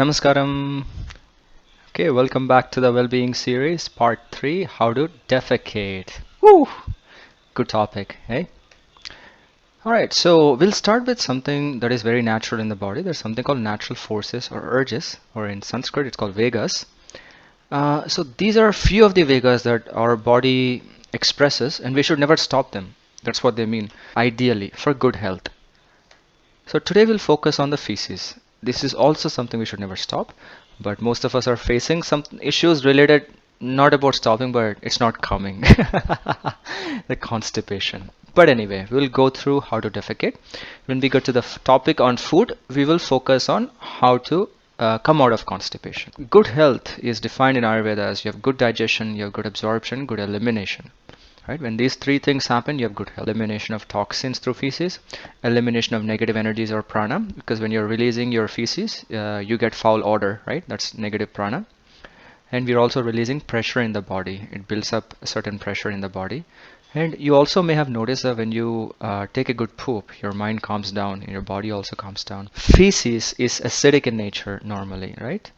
Namaskaram. Okay, welcome back to the well-being series, part 3, how to defecate. Woo! Good topic, hey? Alright, so we'll start with something that is very natural in the body. There's something called natural forces or urges, or in Sanskrit it's called Vegas. So these are a few of the Vegas that our body expresses, and we should never stop them. That's what they mean, ideally, for good health. So today we'll focus on the feces. This is also something we should never stop, but most of us are facing some issues related not about stopping, but it's not coming. The constipation. But anyway, we'll go through how to defecate. When we get to the topic on food, we will focus on how to come out of constipation. Good health is defined in Ayurveda as you have good digestion, you have good absorption, good elimination. Right? When these three things happen, you have good health. Elimination of toxins through feces, elimination of negative energies or prana, because when you're releasing your feces, you get foul odor, right? That's negative prana. And we're also releasing pressure in the body. It builds up a certain pressure in the body. And you also may have noticed that when you take a good poop, your mind calms down and your body also calms down. Feces is acidic in nature normally, right?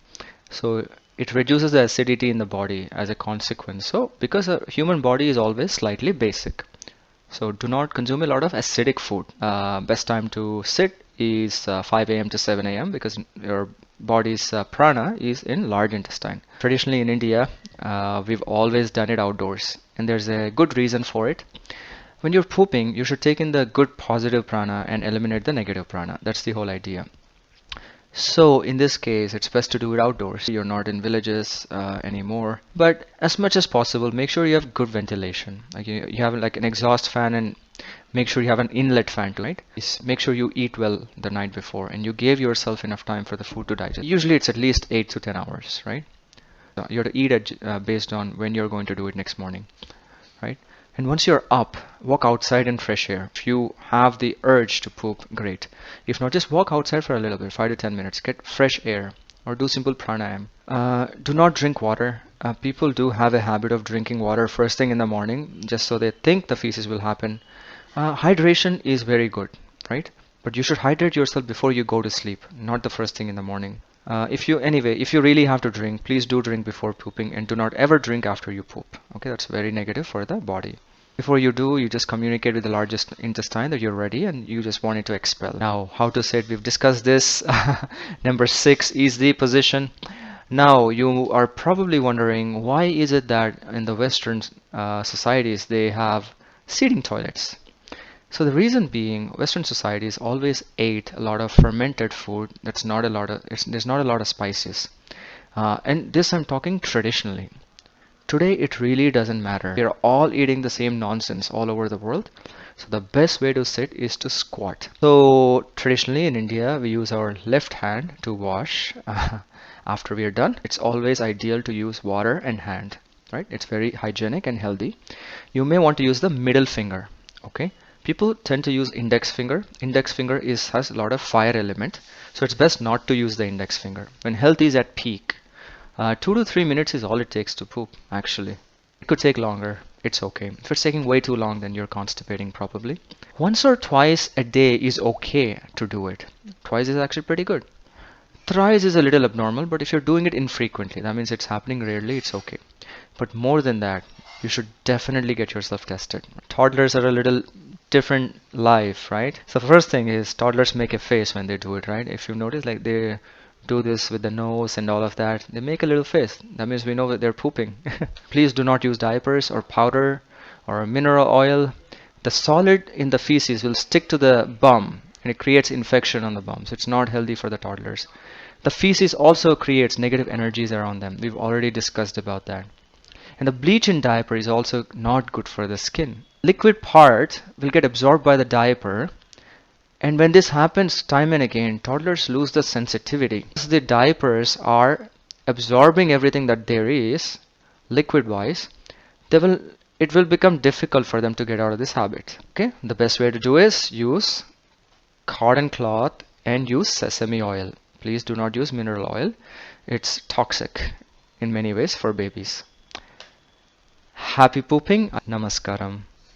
So it reduces the acidity in the body as a consequence. So because a human body is always slightly basic, so do not consume a lot of acidic food. Best time to sit is 5 a.m. to 7 a.m. because your body's prana is in large intestine. Traditionally in India, we've always done it outdoors, and there's a good reason for it. When you're pooping, you should take in the good positive prana and eliminate the negative prana. That's the whole idea. So in this case, it's best to do it outdoors. You're not in villages anymore. But as much as possible, make sure you have good ventilation. Like you have like an exhaust fan, and make sure you have an inlet fan too, right? Make sure you eat well the night before and you gave yourself enough time for the food to digest. Usually it's at least 8 to 10 hours, right? So you have to eat based on when you're going to do it next morning, right? And once you're up, walk outside in fresh air. If you have the urge to poop, great. If not, just walk outside for a little bit, 5 to 10 minutes. Get fresh air or do simple pranayam. Do not drink water. People do have a habit of drinking water first thing in the morning just so they think the feces will happen. Hydration is very good, right? But you should hydrate yourself before you go to sleep, not the first thing in the morning. If you really have to drink, please do drink before pooping, and do not ever drink after you poop. Okay, that's very negative for the body. Before you do, you just communicate with the largest intestine that you're ready and you just want it to expel. Now, how to say it? We've discussed this. Number 6 is the position. Now, you are probably wondering, why is it that in the Western societies they have seating toilets? So the reason being, Western societies always ate a lot of fermented food. There's not a lot of spices, and this I'm talking traditionally. Today it really doesn't matter. We're all eating the same nonsense all over the world. So the best way to sit is to squat. So traditionally in India, we use our left hand to wash after we are done. It's always ideal to use water and hand, right? It's very hygienic and healthy. You may want to use the middle finger, okay? People tend to use index finger. Index finger has a lot of fire element, so it's best not to use the index finger. When health is at peak, 2 to 3 minutes is all it takes to poop, actually. It could take longer, it's okay. If it's taking way too long, then you're constipating probably. Once or twice a day is okay to do it. Twice is actually pretty good. Thrice is a little abnormal, but if you're doing it infrequently, that means it's happening rarely, it's okay. But more than that, you should definitely get yourself tested. Toddlers are a little different life, right? So the first thing is toddlers make a face when they do it, right? If you notice, like they do this with the nose and all of that, they make a little face. That means we know that they're pooping. Please do not use diapers or powder or mineral oil. The solid in the feces will stick to the bum and it creates infection on the bum. So it's not healthy for the toddlers. The feces also creates negative energies around them. We've already discussed about that. And the bleach in diaper is also not good for the skin. Liquid part will get absorbed by the diaper, and when this happens time and again, toddlers lose the sensitivity. As the diapers are absorbing everything that there is, liquid wise, it will become difficult for them to get out of this habit. Okay, the best way to do is use cotton cloth and use sesame oil. Please do not use mineral oil. It's toxic in many ways for babies. Happy pooping. Namaskaram.